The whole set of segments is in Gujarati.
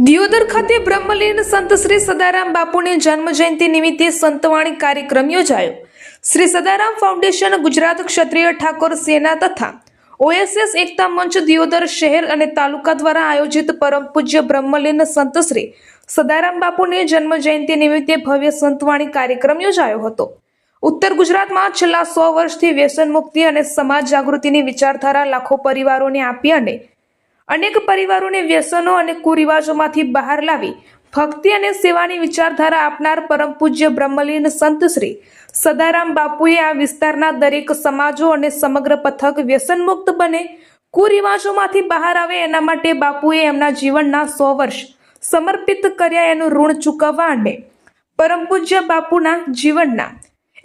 દિયોદર ખાતે બ્રહ્મલીન સંત શ્રી સદારામ બાપુની જન્મ જયંતિ નિમિત્તે સંતવાણી કાર્યક્રમ યોજાયો। શ્રી સદારામ ફાઉન્ડેશન, ગુજરાત ક્ષત્રિય ઠાકોર સેના તથા OSS એકતા મંચ દિયોદર શહેર અને તાલુકા દ્વારા આયોજિત પરમ પૂજ્ય બ્રહ્મલીન સંત શ્રી સદારામ બાપુની જન્મ જયંતિ નિમિત્તે ભવ્ય સંતવાણી કાર્યક્રમ યોજાયો હતો। ઉત્તર ગુજરાતમાં છેલ્લા 100 વર્ષથી વ્યસન મુક્તિ અને સમાજ જાગૃતિની વિચારધારા લાખો પરિવારોને આપી અને અનેક પરિવારોને વ્યસનો અને કુરિવાજોમાંથી બહાર લાવી ભક્તિ અને સેવાની વિચારધારા આપનાર પરમ પૂજ્ય બ્રહ્મલીન સંત શ્રી સદારામ બાપુએ આ વિસ્તારના દરેક સમાજો અને સમગ્ર પથક વ્યસન મુક્ત બને, કુરિવાજોમાંથી બહાર આવે એના માટે બાપુએ એમના જીવનના 100 વર્ષ સમર્પિત કર્યા એનું ઋણ ચૂકવવા અને પરમ પૂજ્ય બાપુના જીવનના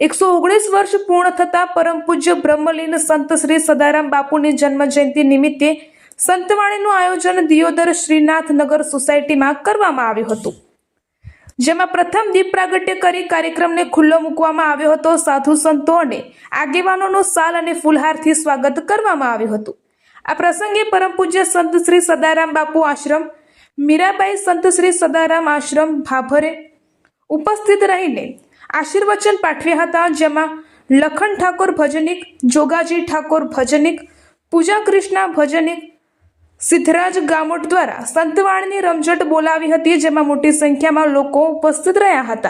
119 વર્ષ પૂર્ણ થતા પરમ પૂજ્ય બ્રહ્મલીન સંત શ્રી સદારામ બાપુની જન્મ જયંતિ નિમિત્તે સંતવાણીનું આયોજન દિયોદર શ્રીનાથ નગર સોસાયટીમાં કરવામાં આવ્યું હતું, જેમાં પ્રથમ દીપ પ્રાગટ્ય કરી કાર્યક્રમને ખુલ્લો મૂકવામાં આવ્યો હતો। સાધુ સંતો અને આગેવાનોનું શાલ અને ફૂલહારથી સ્વાગત કરવામાં આવ્યું હતું। આ પ્રસંગે પરમ પૂજ્ય સંત શ્રી સદારામ બાપુ આશ્રમ, મીરાબાઈ સંત શ્રી સદારામ આશ્રમ ભાભરે ઉપસ્થિત રહીને આશીર્વચન પાઠવ્યા હતા, જેમાં લખન ઠાકોર ભજનિક, જોગાજી ઠાકોર ભજનિક, પૂજા કૃષ્ણા ભજનિક, સિદ્ધરાજ ગામોટ દ્વારા સંતવાણીની રમઝટ બોલાવી હતી, જેમાં મોટી સંખ્યામાં લોકો ઉપસ્થિત રહ્યા હતા।